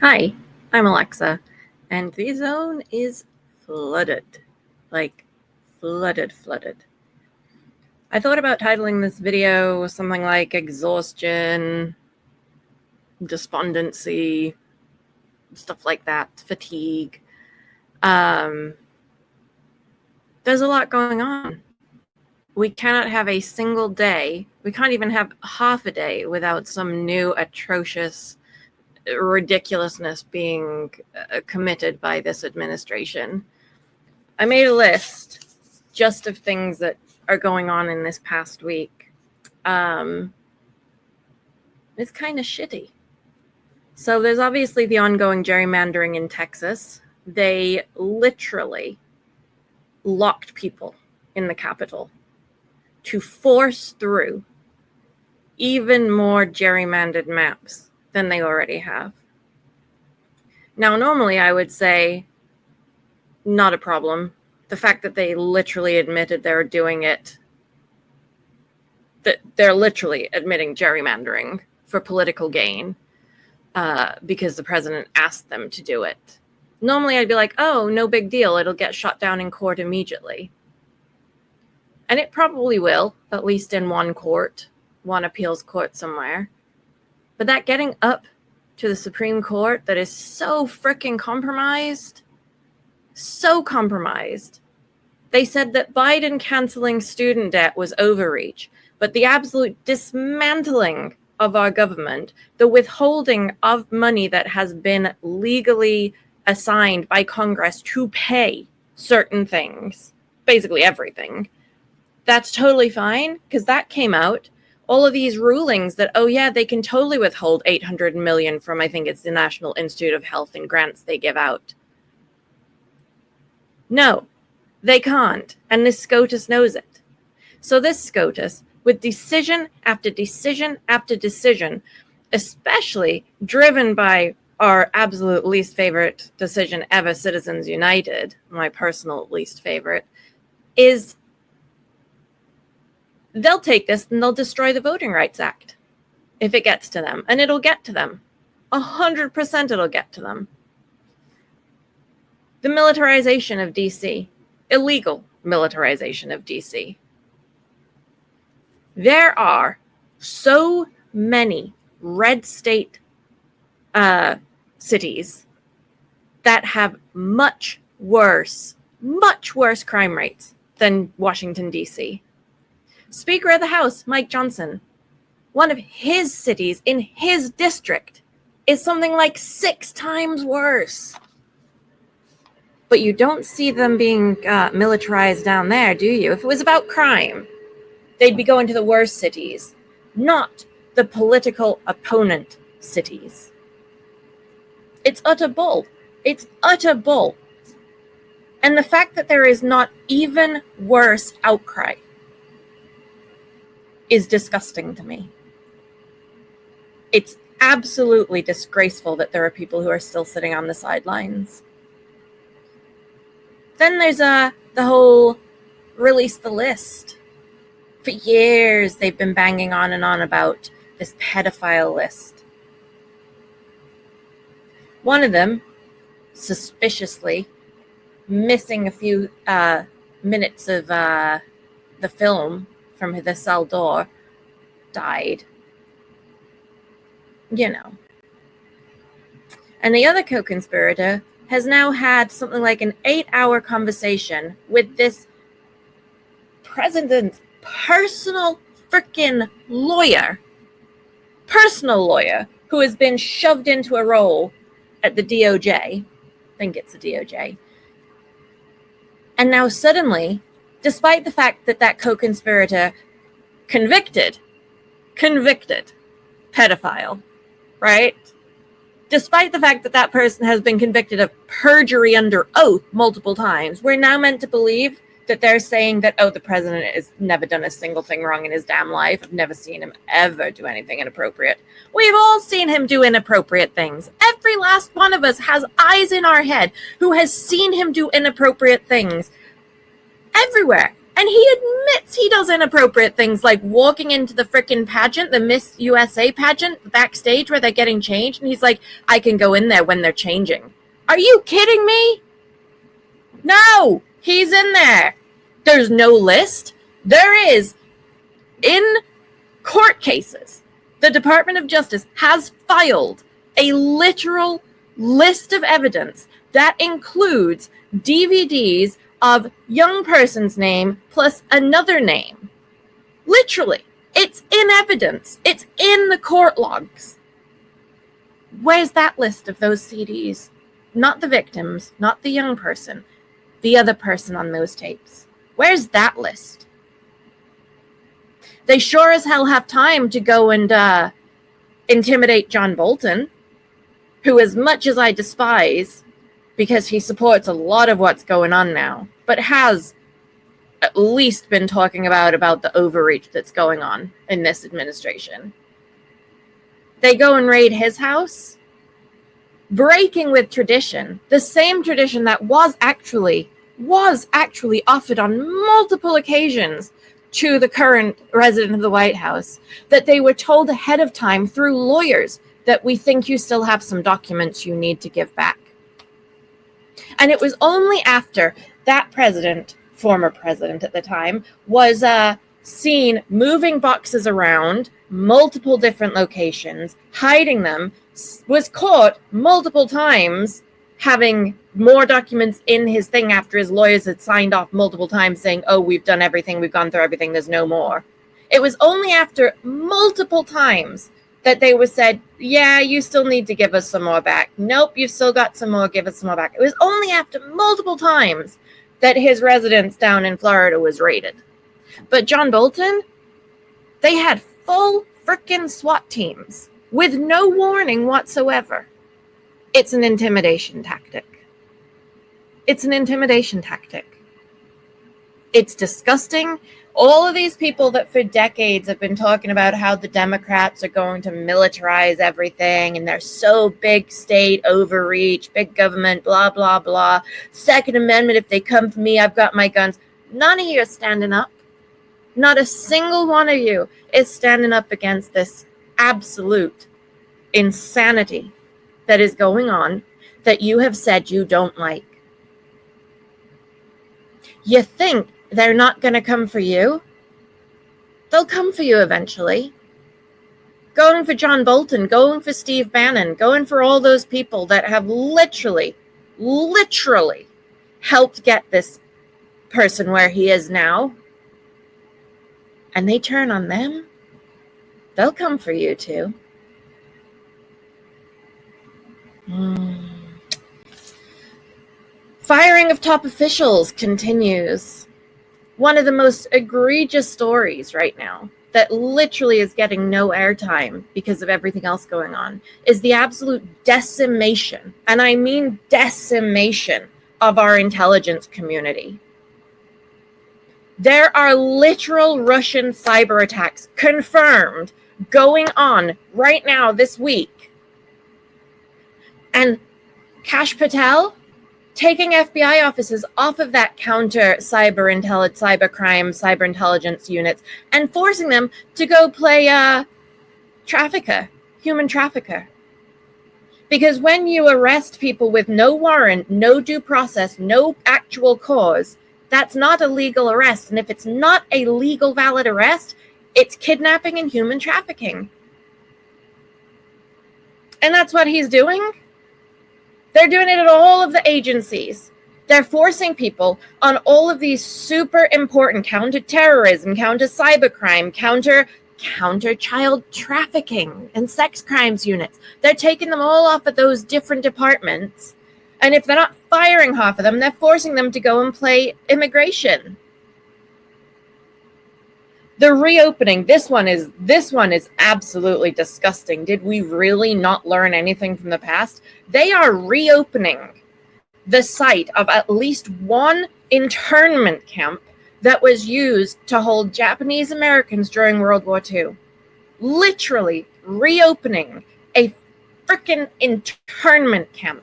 Hi, I'm Alexa, and the zone is flooded. Like, flooded. I thought about titling this video something like exhaustion, despondency, stuff like that, fatigue. There's a lot going on. We cannot have a single day, we can't even have half a day without some new atrocious ridiculousness being committed by this administration. I made a list just of things that are going on in this past week. It's kind of shitty. So there's obviously the ongoing gerrymandering in Texas. They literally locked people in the Capitol to force through even more gerrymandered maps than they already have. Now, normally I would say, not a problem. The fact that they literally admitted they're doing it, that they're literally admitting gerrymandering for political gain because the president asked them to do it. Normally I'd be like, oh, no big deal. It'll get shot down in court immediately. And it probably will, at least in one court, one appeals court somewhere. But that getting up to the Supreme Court that is so freaking compromised, so compromised. They said that Biden canceling student debt was overreach, but the absolute dismantling of our government, the withholding of money that has been legally assigned by Congress to pay certain things, basically everything, that's totally fine because that came out. All of these rulings that, oh yeah, they can totally withhold $800 million from, I think it's the National Institute of Health and grants they give out. No, they can't, and this SCOTUS knows it. So this SCOTUS, with decision after decision after decision, especially driven by our absolute least favorite decision ever, Citizens United, my personal least favorite, is they'll take this and they'll destroy the Voting Rights Act if it gets to them, and it'll get to them. 100% it'll get to them. The militarization of DC, illegal militarization of DC. There are so many red state cities that have much worse crime rates than Washington, D.C. Speaker of the House, Mike Johnson, one of his cities in his district is something like 6 times worse. But you don't see them being militarized down there, do you? If it was about crime, they'd be going to the worst cities, not the political opponent cities. It's utter bull. It's utter bull. And the fact that there is not even worse outcry is disgusting to me. It's absolutely disgraceful that there are people who are still sitting on the sidelines. Then there's the whole release the list. For years, they've been banging on and on about this pedophile list. One of them, suspiciously, missing a few minutes of the film from the cell door, died. You know. And the other co-conspirator has now had something like an 8-hour conversation with this president's personal freaking lawyer, who has been shoved into a role at the DOJ. I think it's the DOJ. And now suddenly, despite the fact that that co-conspirator convicted pedophile, right? Despite the fact that that person has been convicted of perjury under oath multiple times, we're now meant to believe that they're saying that, oh, the president has never done a single thing wrong in his damn life. I've never seen him ever do anything inappropriate. We've all seen him do inappropriate things. Every last one of us has eyes in our head who has seen him do inappropriate things. Everywhere. And he admits he does inappropriate things like walking into the frickin' pageant, the Miss USA pageant, backstage where they're getting changed. And he's like, I can go in there when they're changing. Are you kidding me? No, he's in there. There's no list. There is, in court cases, the Department of Justice has filed a literal list of evidence that includes DVDs of young person's name plus another name. Literally, it's in evidence. It's in the court logs. Where's that list of those CDs? Not the victims, not the young person, the other person on those tapes. Where's that list? They sure as hell have time to go and intimidate John Bolton, who, as much as I despise, because he supports a lot of what's going on now, but has at least been talking about the overreach that's going on in this administration. They go and raid his house, breaking with tradition, the same tradition that was actually offered on multiple occasions to the current resident of the White House, that they were told ahead of time through lawyers that we think you still have some documents you need to give back. And it was only after that president, former president at the time, was seen moving boxes around multiple different locations, hiding them, was caught multiple times having more documents in his thing after his lawyers had signed off multiple times saying, oh, we've done everything, we've gone through everything, there's no more. It was only after multiple times that they were said, yeah, you still need to give us some more back. Nope, you've still got some more, give us some more back. It was only after multiple times that his residence down in Florida was raided. But John Bolton, they had full frickin' SWAT teams with no warning whatsoever. It's an intimidation tactic. It's an intimidation tactic. It's disgusting. All of these people that for decades have been talking about how the Democrats are going to militarize everything and they're so big state, overreach, big government, blah, blah, blah. Second Amendment, if they come for me, I've got my guns. None of you are standing up. Not a single one of you is standing up against this absolute insanity that is going on that you have said you don't like. You think they're not going to come for you? They'll come for you eventually. Going for John Bolton, going for Steve Bannon, going for all those people that have literally helped get this person where he is now. And they turn on them. They'll come for you too. Firing of top officials continues. One of the most egregious stories right now that literally is getting no airtime because of everything else going on is the absolute decimation, and I mean decimation, of our intelligence community. There are literal Russian cyber attacks confirmed going on right now this week. And Kash Patel taking FBI offices off of that counter cyber intelligence units and forcing them to go play human trafficker. Because when you arrest people with no warrant, no due process, no actual cause, that's not a legal arrest. And if it's not a legal valid arrest, it's kidnapping and human trafficking. And that's what he's doing. They're doing it at all of the agencies. They're forcing people on all of these super important counter-terrorism, counter-cybercrime, counter child trafficking and sex crimes units. They're taking them all off of those different departments. And if they're not firing half of them, they're forcing them to go and play immigration. The reopening, this one is absolutely disgusting. Did we really not learn anything from the past? They are reopening the site of at least one internment camp that was used to hold Japanese Americans during World War II. Literally reopening a freaking internment camp.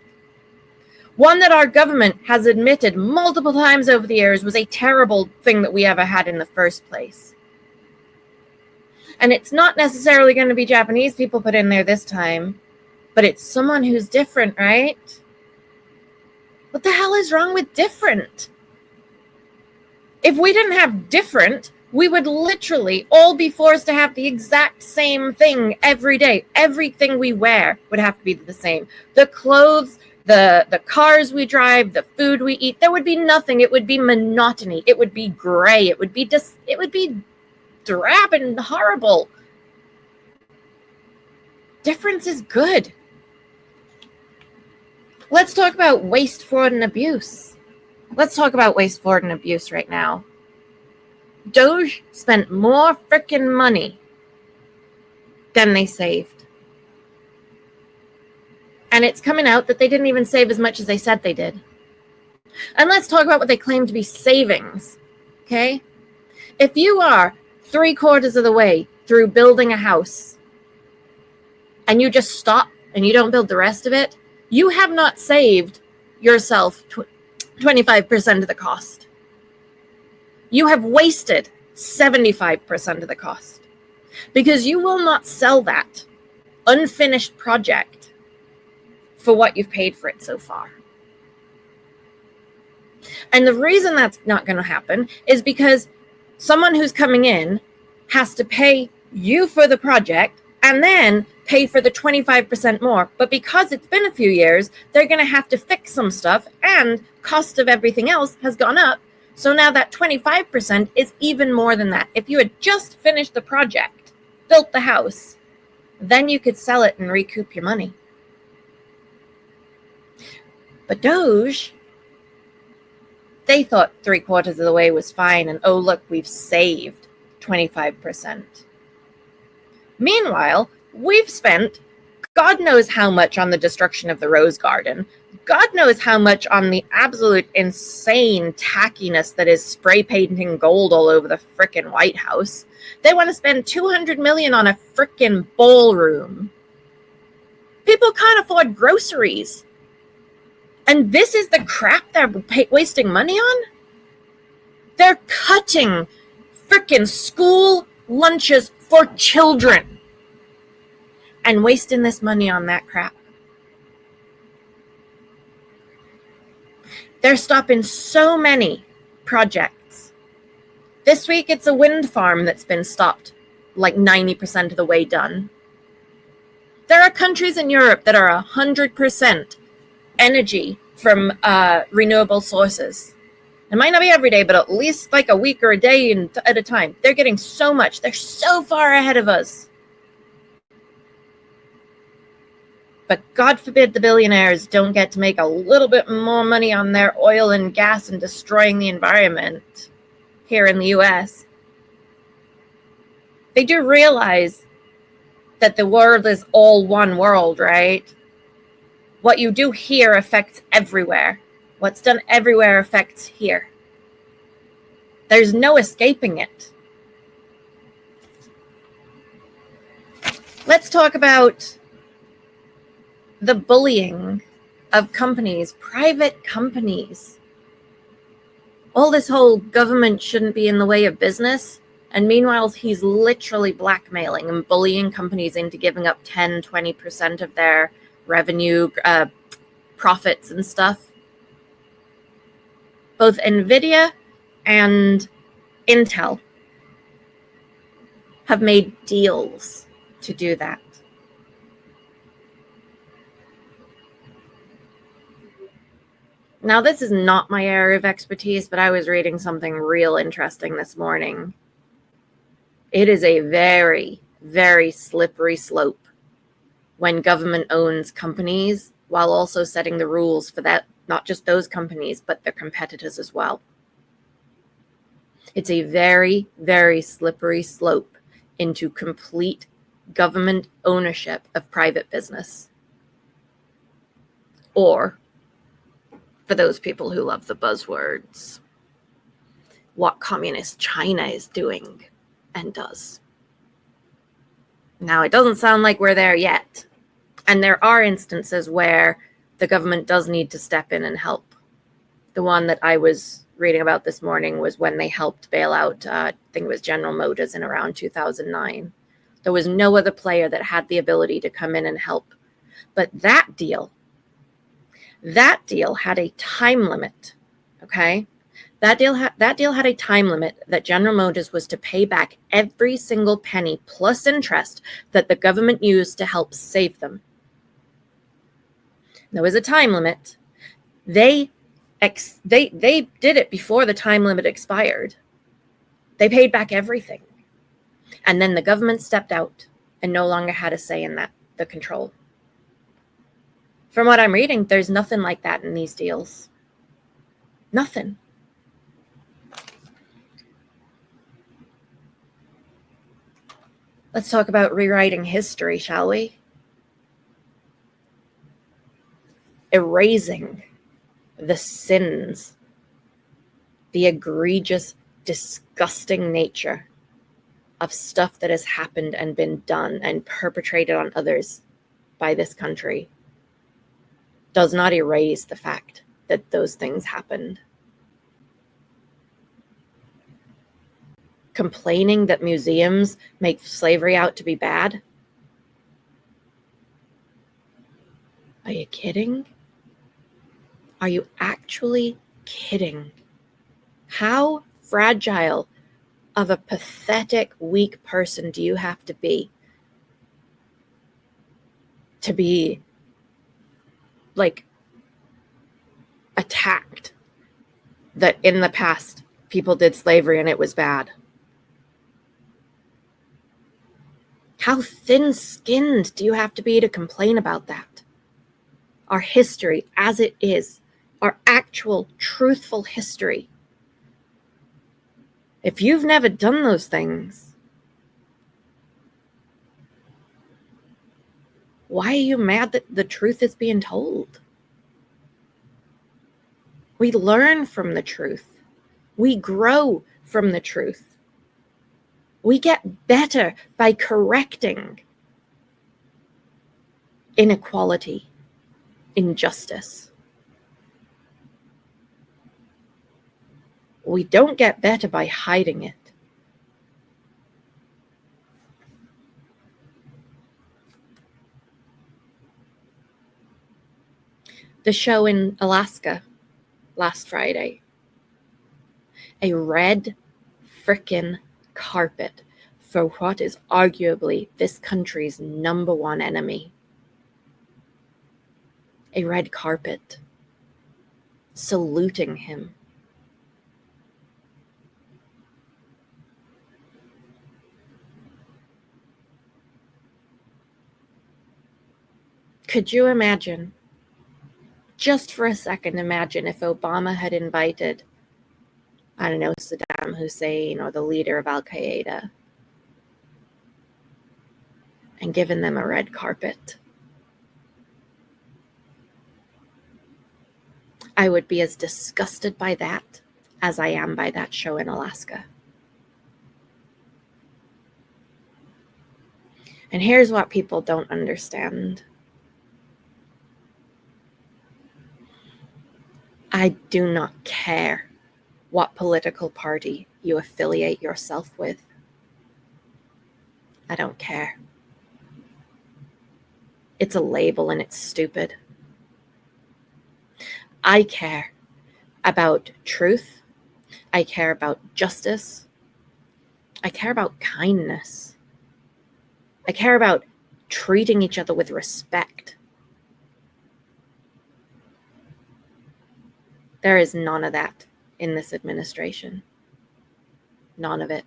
One that our government has admitted multiple times over the years was a terrible thing that we ever had in the first place. And it's not necessarily going to be Japanese people put in there this time, but it's someone who's different, right? What the hell is wrong with different? If we didn't have different, we would literally all be forced to have the exact same thing every day. Everything we wear would have to be the same. The clothes, the cars we drive, the food we eat, there would be nothing. It would be monotony. It would be gray. It would be drab and horrible. Difference is good. Let's talk about waste, fraud, and abuse. Let's talk about waste, fraud, and abuse right now. Doge spent more freaking money than they saved. And it's coming out that they didn't even save as much as they said they did. And let's talk about what they claim to be savings, okay? If you are 3/4 of the way through building a house and you just stop and you don't build the rest of it, you have not saved yourself 25% of the cost. You have wasted 75% of the cost because you will not sell that unfinished project for what you've paid for it so far. And the reason that's not going to happen is because someone who's coming in has to pay you for the project and then pay for the 25% more. But because it's been a few years, they're going to have to fix some stuff and cost of everything else has gone up. So now that 25% is even more than that. If you had just finished the project, built the house, then you could sell it and recoup your money. But Doge, they thought 3/4 of the way was fine. And oh, look, we've saved 25%. Meanwhile, we've spent God knows how much on the destruction of the Rose Garden. God knows how much on the absolute insane tackiness that is spray painting gold all over the frickin' White House. They want to spend $200 million on a frickin' ballroom. People can't afford groceries. And this is the crap they're wasting money on? They're cutting frickin' school lunches for children and wasting this money on that crap. They're stopping so many projects. This week, it's a wind farm that's been stopped, like 90% of the way done. There are countries in Europe that are 100% energy from renewable sources. It might not be every day, but at least like a week or a day at a time. They're getting so much. They're so far ahead of us. But God forbid the billionaires don't get to make a little bit more money on their oil and gas and destroying the environment here in the US. They do realize that the world is all one world, right? What you do here affects everywhere. What's done everywhere affects here. There's no escaping it. Let's talk about the bullying of companies, private companies. All this whole government shouldn't be in the way of business. And meanwhile, he's literally blackmailing and bullying companies into giving up 10, 20% of their revenue, profits and stuff. Both NVIDIA and Intel have made deals to do that. Now, this is not my area of expertise, but I was reading something real interesting this morning. It is a very, very slippery slope when government owns companies while also setting the rules for that, not just those companies, but their competitors as well. It's a very, very slippery slope into complete government ownership of private business. Or, for those people who love the buzzwords, what communist China is doing and does. Now, it doesn't sound like we're there yet. And there are instances where the government does need to step in and help. The one that I was reading about this morning was when they helped bail out, I think it was General Motors in around 2009. There was no other player that had the ability to come in and help. But that deal had a time limit, okay? That deal had a time limit that General Motors was to pay back every single penny plus interest that the government used to help save them. There was a time limit. They did it before the time limit expired. They paid back everything. And then the government stepped out and no longer had a say in the control. From what I'm reading, there's nothing like that in these deals. Nothing. Let's talk about rewriting history, shall we? Erasing the sins, the egregious, disgusting nature of stuff that has happened and been done and perpetrated on others by this country does not erase the fact that those things happened. Complaining that museums make slavery out to be bad? Are you kidding? Are you actually kidding? How fragile of a pathetic, weak person do you have to be like attacked that in the past people did slavery and it was bad? How thin-skinned do you have to be to complain about that? Our history as it is, our actual truthful history. If you've never done those things, why are you mad that the truth is being told? We learn from the truth. We grow from the truth. We get better by correcting inequality, injustice. We don't get better by hiding it. The show in Alaska last Friday, a red frickin' carpet for what is arguably this country's #1 enemy. A red carpet saluting him. Could you imagine, just for a second, imagine if Obama had invited, I don't know, Saddam Hussein or the leader of Al-Qaeda and given them a red carpet? I would be as disgusted by that as I am by that show in Alaska. And here's what people don't understand. I do not care what political party you affiliate yourself with. I don't care. It's a label and it's stupid. I care about truth. I care about justice. I care about kindness. I care about treating each other with respect. There is none of that in this administration. None of it.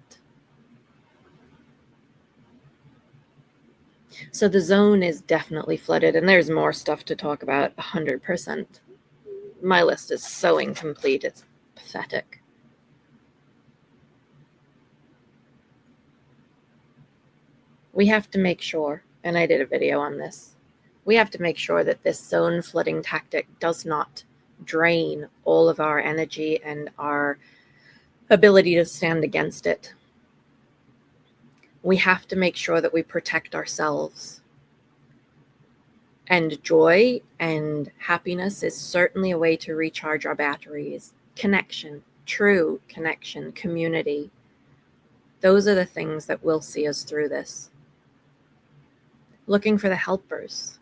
So the zone is definitely flooded, and there's more stuff to talk about, 100%. My list is so incomplete, it's pathetic. We have to make sure, and I did a video on this, we have to make sure that this zone flooding tactic does not drain all of our energy and our ability to stand against it. We have to make sure that we protect ourselves. And joy and happiness is certainly a way to recharge our batteries. Connection, true connection, community. Those are the things that will see us through this. Looking for the helpers,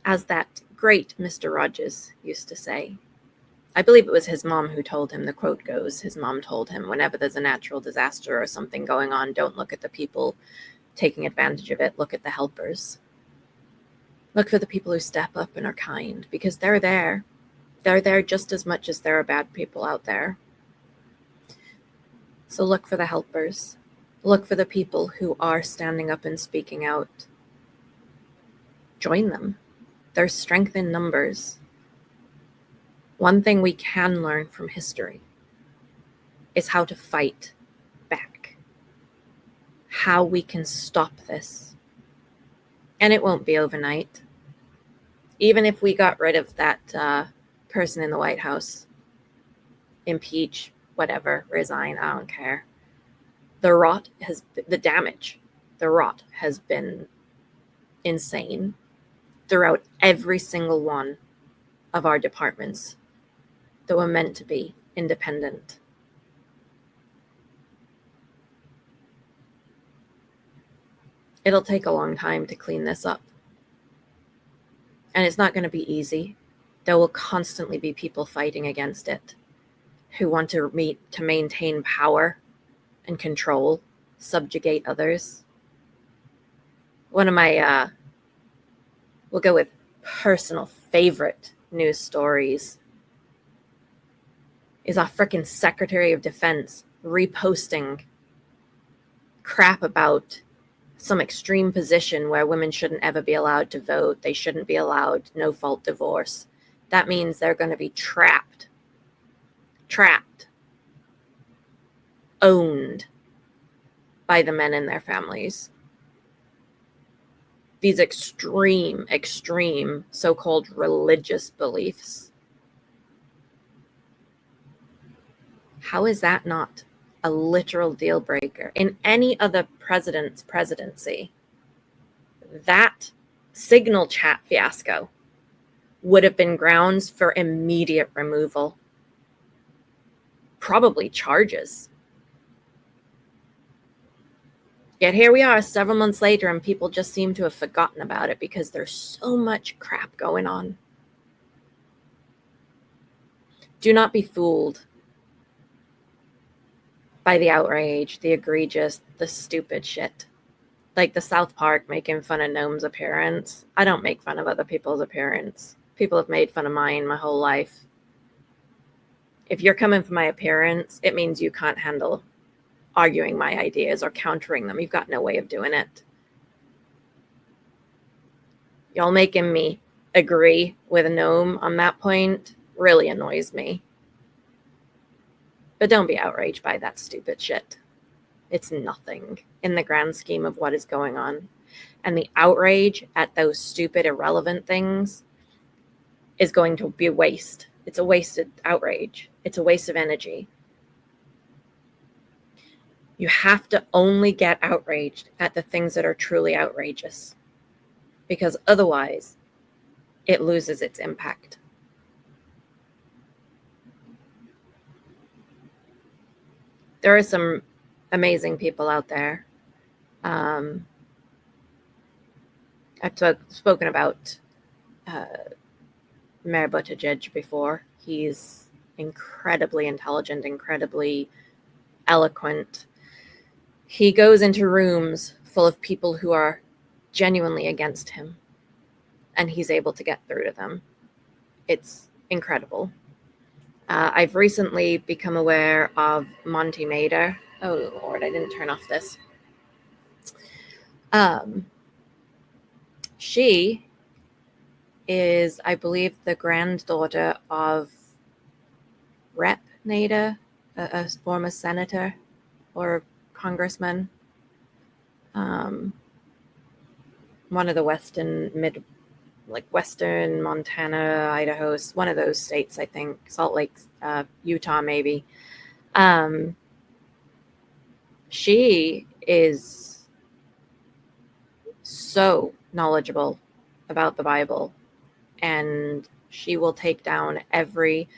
as that great Mr. Rogers used to say. I believe it was his mom who told him, the quote goes, his mom told him, whenever there's a natural disaster or something going on, don't look at the people taking advantage of it, look at the helpers. Look for the people who step up and are kind, because they're there. They're there just as much as there are bad people out there. So look for the helpers. Look for the people who are standing up and speaking out. Join them. There's strength in numbers. One thing we can learn from history is how to fight back, how we can stop this. And it won't be overnight. Even if we got rid of that person in the White House, impeach, whatever, resign, I don't care. The rot has been insane throughout every single one of our departments that were meant to be independent. It'll take a long time to clean this up. And it's not going to be easy. There will constantly be people fighting against it who want to maintain power and control, subjugate others. One of my, we'll go with personal favorite news stories is our frickin' Secretary of Defense reposting crap about some extreme position where women shouldn't ever be allowed to vote. They shouldn't be allowed no-fault divorce. That means they're going to be trapped, owned by the men in their families. These extreme so-called religious beliefs. How is that not a literal deal breaker? In any other president's presidency, that Signal chat fiasco would have been grounds for immediate removal, probably charges. Yet here we are several months later and people just seem to have forgotten about it because there's so much crap going on. Do not be fooled by the outrage, the egregious, the stupid shit. Like the South Park making fun of Gnome's appearance. I don't make fun of other people's appearance. People have made fun of mine my whole life. If you're coming for my appearance, it means you can't handle arguing my ideas or countering them. You've got no way of doing it. Y'all making me agree with a Gnome on that point really annoys me. But don't be outraged by that stupid shit. It's nothing in the grand scheme of what is going on. And the outrage at those stupid, irrelevant things is going to be a waste. It's a wasted outrage. It's a waste of energy. You have to only get outraged at the things that are truly outrageous, because otherwise it loses its impact. There are some amazing people out there. I've spoken about Mayor Buttigieg before. He's incredibly intelligent, incredibly eloquent. He goes into rooms full of people who are genuinely against him, and he's able to get through to them. It's incredible. I've recently become aware of Monty Mader. Oh, Lord, I didn't turn off this. She is, I believe, the granddaughter of Rep. Nader, a former senator or congressman. One of the Western Montana, Idaho, one of those states, I think, Salt Lake, Utah, maybe. She is so knowledgeable about the Bible, and she will take down every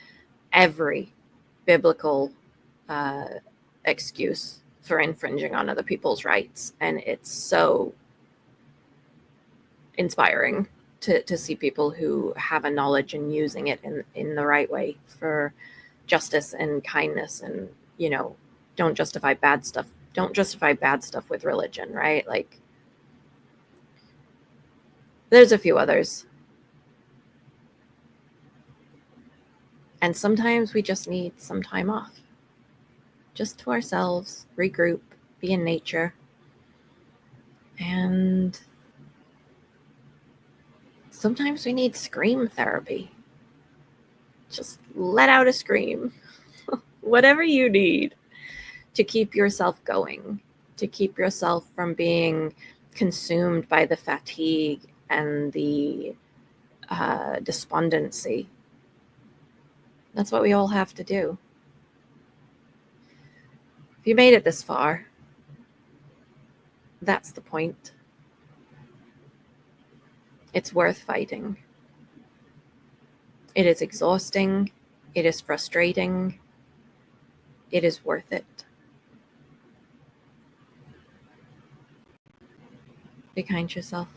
biblical excuse for infringing on other people's rights. And it's so inspiring to see people who have a knowledge and using it in the right way for justice and kindness. And, you know, don't justify bad stuff. Don't justify bad stuff with religion, right? Like, there's a few others. And sometimes we just need some time off. Just to ourselves, regroup, be in nature. And sometimes we need scream therapy. Just let out a scream. Whatever you need to keep yourself going, to keep yourself from being consumed by the fatigue and the despondency. That's what we all have to do. If you made it this far, that's the point. It's worth fighting. It is exhausting. It is frustrating. It is worth it. Be kind to yourself.